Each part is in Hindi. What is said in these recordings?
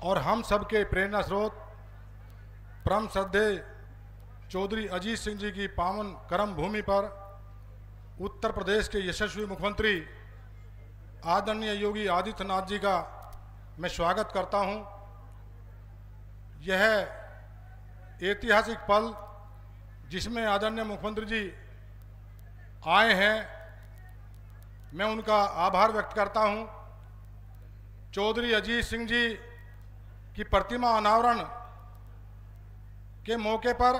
और हम सबके प्रेरणा स्रोत परम श्रद्धेय चौधरी अजीत सिंह जी की पावन कर्म भूमि पर उत्तर प्रदेश के यशस्वी मुख्यमंत्री आदरणीय योगी आदित्यनाथ जी का मैं स्वागत करता हूं। यह ऐतिहासिक पल जिसमें आदरणीय मुख्यमंत्री जी आए हैं, मैं उनका आभार व्यक्त करता हूं। चौधरी अजीत सिंह जी की प्रतिमा अनावरण के मौके पर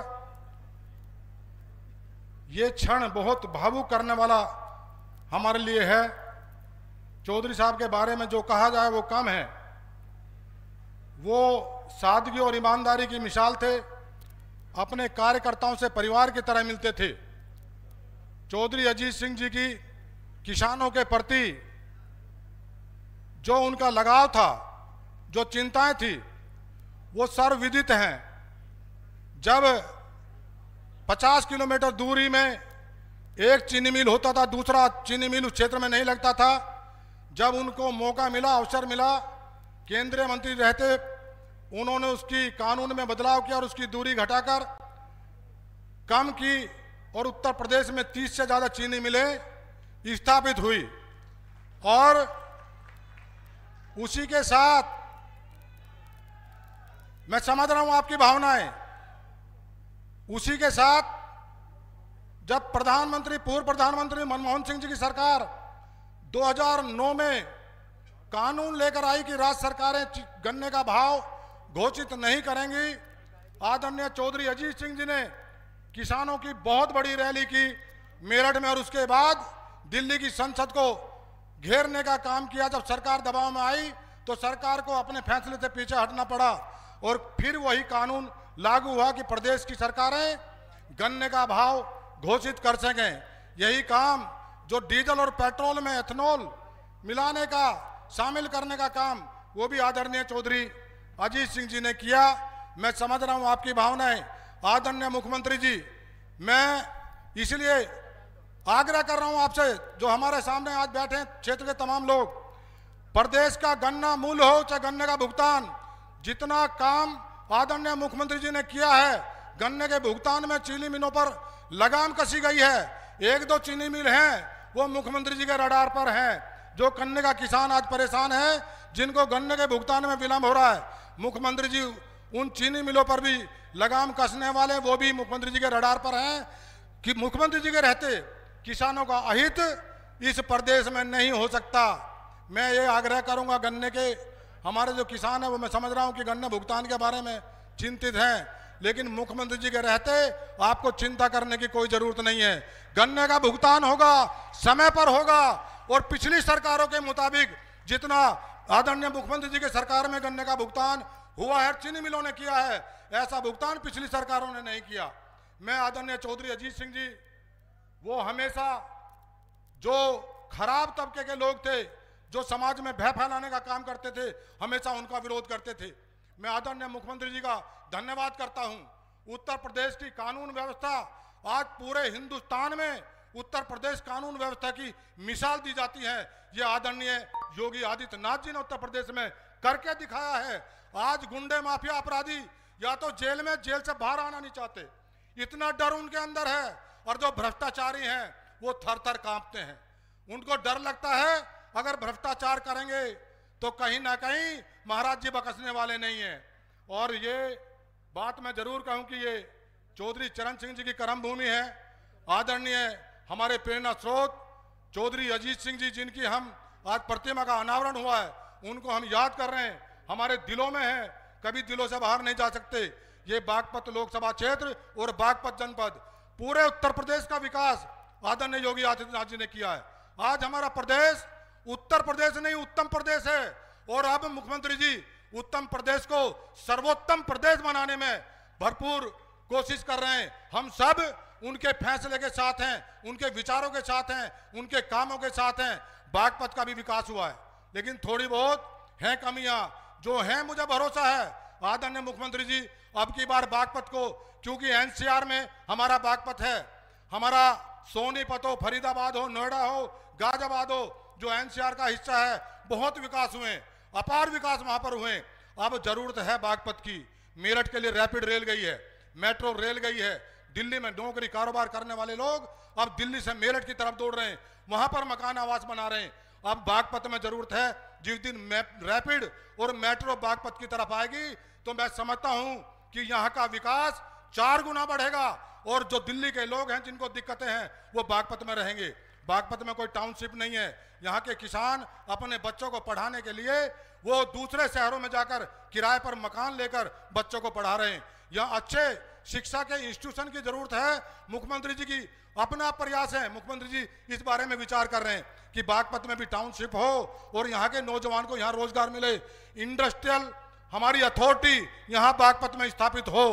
यह क्षण बहुत भावुक करने वाला हमारे लिए है। चौधरी साहब के बारे में जो कहा जाए वो कम है। वो सादगी और ईमानदारी की मिसाल थे। अपने कार्यकर्ताओं से परिवार की तरह मिलते थे। चौधरी अजीत सिंह जी की किसानों के प्रति जो उनका लगाव था, जो चिंताएं थी, वो सर्वविदित हैं। जब 50 किलोमीटर दूरी में एक चीनी मिल होता था, दूसरा चीनी मिल उस क्षेत्र में नहीं लगता था। जब उनको मौका मिला, अवसर मिला, केंद्रीय मंत्री रहते, उन्होंने उसकी कानून में बदलाव किया और उसकी दूरी घटाकर कम की और उत्तर प्रदेश में 30 से ज्यादा चीनी मिलें स्थापित हुई। और उसी के साथ मैं समझ रहा हूं आपकी भावनाएं। उसी के साथ जब पूर्व प्रधानमंत्री मनमोहन सिंह जी की सरकार 2009 में कानून लेकर आई कि राज्य सरकारें गन्ने का भाव घोषित नहीं करेंगी, आदरणीय चौधरी अजीत सिंह जी ने किसानों की बहुत बड़ी रैली की मेरठ में और उसके बाद दिल्ली की संसद को घेरने का काम किया। जब सरकार दबाव में आई तो सरकार को अपने फैसले से पीछे हटना पड़ा और फिर वही कानून लागू हुआ कि प्रदेश की सरकारें गन्ने का भाव घोषित कर सकें। यही काम जो डीजल और पेट्रोल में एथेनॉल मिलाने का, शामिल करने का काम, वो भी आदरणीय चौधरी अजीत सिंह जी ने किया। मैं समझ रहा हूं आपकी भावनाएं। आदरणीय मुख्यमंत्री जी, मैं इसलिए आग्रह कर रहा हूं आपसे, जो हमारे सामने आज बैठे हैं क्षेत्र के तमाम लोग, प्रदेश का गन्ना मूल्य हो चाहे गन्ने का भुगतान, जितना काम आदरणीय मुख्यमंत्री जी ने किया है, गन्ने के भुगतान में चीनी मिलों पर लगाम कसी गई है। 1-2 चीनी मिल हैं वो मुख्यमंत्री जी के रडार पर हैं। जो गन्ने का किसान आज परेशान है, जिनको गन्ने के भुगतान में विलंब हो रहा है, मुख्यमंत्री जी उन चीनी मिलों पर भी लगाम कसने वाले, वो भी मुख्यमंत्री जी के रडार पर हैं कि मुख्यमंत्री जी के रहते किसानों का अहित इस प्रदेश में नहीं हो सकता। मैं ये आग्रह करूंगा, गन्ने के हमारे जो किसान हैं, वो मैं समझ रहा हूं कि गन्ने भुगतान के बारे में चिंतित हैं, लेकिन मुख्यमंत्री जी के रहते आपको चिंता करने की कोई जरूरत नहीं है। गन्ने का भुगतान होगा, समय पर होगा और पिछली सरकारों के मुताबिक जितना आदरणीय मुख्यमंत्री जी के सरकार में गन्ने का भुगतान हुआ है, चीनी मिलों ने किया है, ऐसा भुगतान पिछली सरकारों ने नहीं किया। मैं आदरणीय चौधरी अजीत सिंह जी, वो हमेशा जो खराब तबके के लोग थे, जो समाज में भय फैलाने का काम करते थे, हमेशा उनका विरोध करते थे। मैं आदरणीय मुख्यमंत्री जी का धन्यवाद करता हूं। उत्तर प्रदेश की कानून व्यवस्था, आज पूरे हिंदुस्तान में उत्तर प्रदेश कानून व्यवस्था की मिसाल दी जाती है। ये आदरणीय योगी आदित्यनाथ जी ने उत्तर प्रदेश में करके दिखाया है। आज गुंडे, माफिया, अपराधी या तो जेल में, जेल से बाहर आना नहीं चाहते, इतना डर उनके अंदर है। और जो भ्रष्टाचारी हैं वो थर थर कांपते हैं। उनको डर लगता है अगर भ्रष्टाचार करेंगे तो कहीं ना कहीं महाराज जी बकसने वाले नहीं हैं। और ये बात मैं जरूर कहूं कि ये चौधरी चरण सिंह जी की कर्म भूमि है। आदरणीय हमारे प्रेरणा स्रोत चौधरी अजीत सिंह जी, जिनकी हम आज प्रतिमा का अनावरण हुआ है, उनको हम याद कर रहे हैं, हमारे दिलों में है, कभी दिलों से बाहर नहीं जा सकते। ये बागपत लोकसभा क्षेत्र और बागपत जनपद, पूरे उत्तर प्रदेश का विकास आदरणीय योगी आदित्यनाथ जी ने किया है। आज हमारा प्रदेश उत्तर प्रदेश नहीं, उत्तम प्रदेश है। और अब मुख्यमंत्री जी उत्तम प्रदेश को सर्वोत्तम प्रदेश बनाने में भरपूर कोशिश कर रहे हैं। हम सब उनके फैसले के साथ हैं, उनके विचारों के साथ हैं, उनके कामों के साथ हैं। बागपत का भी विकास हुआ है, लेकिन थोड़ी बहुत हैं कमियां। जो हैं, मुझे भरोसा है आदरणीय मुख्यमंत्री जी अब की बार बागपत को, क्योंकि एनसीआर में हमारा बागपत है, हमारा सोनीपत हो, फरीदाबाद हो, नोएडा हो, गाजियाबाद हो, जो एनसीआर का हिस्सा है, बहुत विकास हुए, अपार विकास वहां पर हुए। अब जरूरत है बागपत की। मेरठ के लिए रैपिड रेल गई है, मेट्रो रेल गई है। दिल्ली में नौकरी कारोबार करने वाले लोग अब दिल्ली से मेरठ की तरफ दौड़ रहे हैं, वहां पर मकान आवास बना रहे हैं। अब बागपत में जरूरत है, जिस दिन रैपिड और मेट्रो बागपत की तरफ आएगी तो मैं समझता हूं कि यहाँ का विकास 4 गुना बढ़ेगा और जो दिल्ली के लोग हैं जिनको दिक्कतें हैं वो बागपत में रहेंगे। बागपत में कोई टाउनशिप नहीं है। यहाँ के किसान अपने बच्चों को पढ़ाने के लिए वो दूसरे शहरों में जाकर किराए पर मकान लेकर बच्चों को पढ़ा रहे हैं। यहाँ अच्छे शिक्षा के इंस्टीट्यूशन की जरूरत है। मुख्यमंत्री जी की अपना प्रयास है, मुख्यमंत्री जी इस बारे में विचार कर रहे हैं कि बागपत में भी टाउनशिप हो और यहाँ के नौजवान को यहाँ रोजगार मिले। इंडस्ट्रियल हमारी अथॉरिटी यहाँ बागपत में स्थापित हो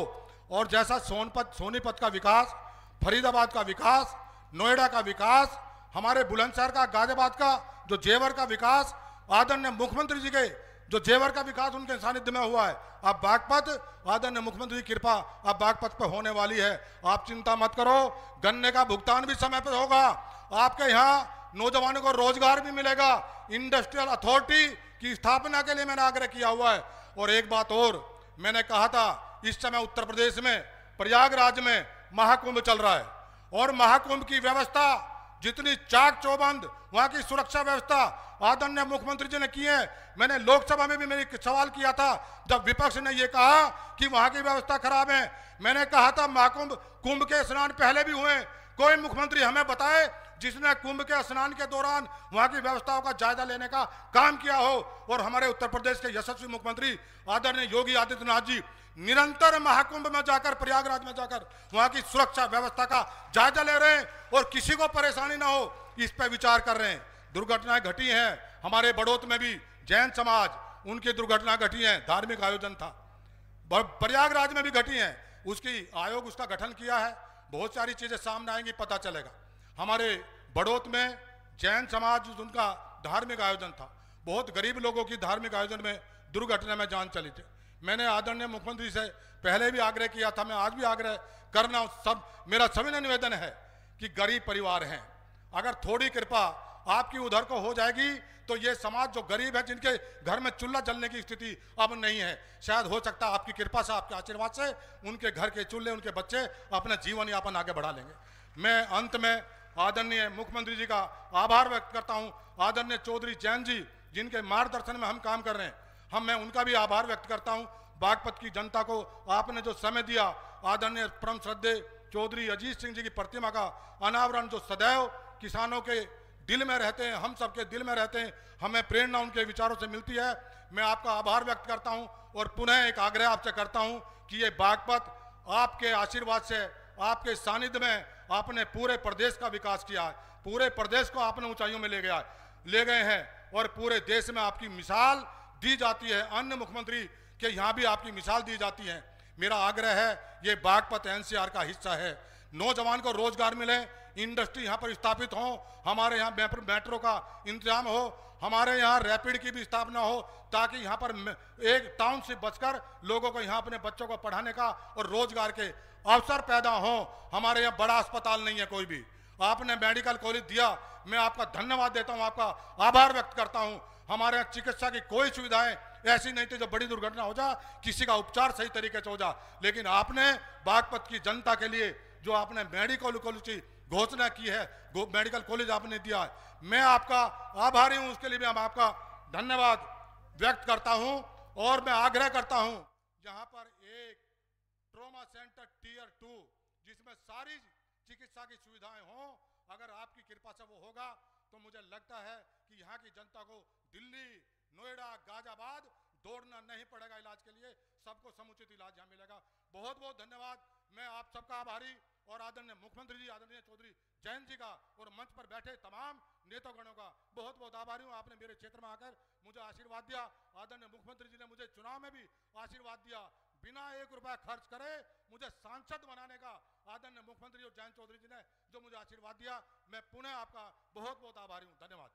और जैसा सोनीपत का विकास, फरीदाबाद का विकास, नोएडा का विकास, हमारे बुलंदशहर का, गाजियाबाद का जो जेवर का विकास, आदरणीय मुख्यमंत्री जी के जो जेवर का विकास उनके सानिध्य में हुआ है, अब बागपत आदरणीय मुख्यमंत्री की कृपा अब बागपत पर होने वाली है। आप चिंता मत करो, गन्ने का भुगतान भी समय पर होगा, आपके यहाँ नौजवानों को रोजगार भी मिलेगा। इंडस्ट्रियल अथॉरिटी की स्थापना के लिए मैंने आग्रह किया हुआ है। और एक बात और, मैंने कहा था इस समय उत्तर प्रदेश में प्रयागराज में महाकुंभ चल रहा है और महाकुंभ की व्यवस्था जितनी चाक चौबंद, वहां की सुरक्षा व्यवस्था आदरणीय मुख्यमंत्री जी ने की है। मैंने लोकसभा में भी मेरी सवाल किया था जब विपक्ष ने यह कहा कि वहां की व्यवस्था खराब है। मैंने कहा था महाकुंभ कुंभ के स्नान पहले भी हुए, कोई मुख्यमंत्री हमें बताए जिसने कुंभ के स्नान के दौरान वहां की व्यवस्थाओं का जायजा लेने का काम किया हो। और हमारे उत्तर प्रदेश के यशस्वी मुख्यमंत्री आदरणीय योगी आदित्यनाथ जी निरंतर महाकुंभ में जाकर, प्रयागराज में जाकर वहां की सुरक्षा व्यवस्था का जायजा ले रहे हैं और किसी को परेशानी ना हो इस पर विचार कर रहे हैं। दुर्घटनाएं घटी हैं, हमारे बड़ौत में भी जैन समाज, उनकी दुर्घटना घटी है, धार्मिक आयोजन था, प्रयागराज में भी घटी है, उसकी आयोग उसका गठन किया है। बहुत सारी चीजें सामने आएंगी, पता चलेगा। हमारे बड़ौत में जैन समाज, उनका धार्मिक आयोजन था, बहुत गरीब लोगों की धार्मिक आयोजन में दुर्घटना में जान चली थी। मैंने आदरणीय मुख्यमंत्री से पहले भी आग्रह किया था, मैं आज भी आग्रह करना, मेरा सविनय निवेदन है कि गरीब परिवार हैं, अगर थोड़ी कृपा आपकी उधर को हो जाएगी तो ये समाज जो गरीब है, जिनके घर में चूल्हा जलने की स्थिति अब नहीं है, शायद हो सकता है आपकी कृपा से, आपके आशीर्वाद से उनके घर के चूल्हे, उनके बच्चे अपना जीवन यापन आगे बढ़ा लेंगे। मैं अंत में आदरणीय मुख्यमंत्री जी का आभार व्यक्त करता हूं, आदरणीय चौधरी जैन जी जिनके मार्गदर्शन में हम काम कर रहे हैं, मैं उनका भी आभार व्यक्त करता हूं। बागपत की जनता को आपने जो समय दिया, आदरणीय परम श्रद्धेय चौधरी अजीत सिंह जी की प्रतिमा का अनावरण जो सदैव किसानों के दिल में रहते हैं, हम सबके दिल में रहते हैं, हमें प्रेरणा उनके विचारों से मिलती है। मैं आपका आभार व्यक्त करता हूं और पुनः एक आग्रह आपसे करता हूं कि ये बागपत आपके आशीर्वाद से, आपके सानिध्य में आपने पूरे प्रदेश का विकास किया है, पूरे प्रदेश को आपने ऊंचाइयों में ले गए हैं और पूरे देश में आपकी मिसाल दी जाती है, अन्य मुख्यमंत्री के यहाँ भी आपकी मिसाल दी जाती है। मेरा आग्रह है ये बागपत एनसीआर का हिस्सा है, नौजवान को रोजगार मिले, इंडस्ट्री यहाँ पर स्थापित हो, हमारे यहाँ मेट्रो का इंतजाम हो, हमारे यहाँ रैपिड की भी स्थापना हो, ताकि यहाँ पर एक टाउन से बचकर लोगों को यहाँ अपने बच्चों को पढ़ाने का और रोजगार के अवसर पैदा हो। हमारे यहाँ बड़ा अस्पताल नहीं है कोई भी, आपने मेडिकल कॉलेज दिया, मैं आपका धन्यवाद देता हूँ, आपका आभार व्यक्त करता हूँ। हमारे यहाँ चिकित्सा की कोई सुविधाएं ऐसी नहीं थी जो बड़ी दुर्घटना हो जा किसी का उपचार सही तरीके से हो जा, लेकिन आपने बागपत की जनता के लिए जो आपने मेडिकल कॉलेज की घोषणा की है, मेडिकल कॉलेज आपने दिया है, मैं आपका आभारी हूं, उसके लिए भी मैं आपका धन्यवाद व्यक्त करता हूं। और मैं आग्रह करता हूं यहां पर एक ट्रॉमा सेंटर टियर 2 जिसमें सारी चिकित्सा की सुविधाएं हों, अगर आपकी कृपा से वो होगा तो मुझे लगता है कि यहाँ की जनता को दिल्ली, नोएडा, गाजियाबाद दौड़ना नहीं पड़ेगा इलाज के लिए, सबको समुचित इलाज यहाँ मिलेगा। बहुत बहुत धन्यवाद। मैं आप सबका आभारी और आदरणीय मुख्यमंत्री जी, आदरणीय चौधरी जैन जी का और मंच पर बैठे तमाम नेतागणों का बहुत बहुत आभारी हूँ। आपने मेरे क्षेत्र में आकर मुझे आशीर्वाद दिया, आदरणीय मुख्यमंत्री जी ने मुझे चुनाव में भी आशीर्वाद दिया, बिना 1 रुपया खर्च करे मुझे सांसद बनाने का आदरणीय मुख्यमंत्री और जैन चौधरी जी ने जो मुझे आशीर्वाद दिया, मैं पुनः आपका बहुत बहुत आभारी हूँ। धन्यवाद।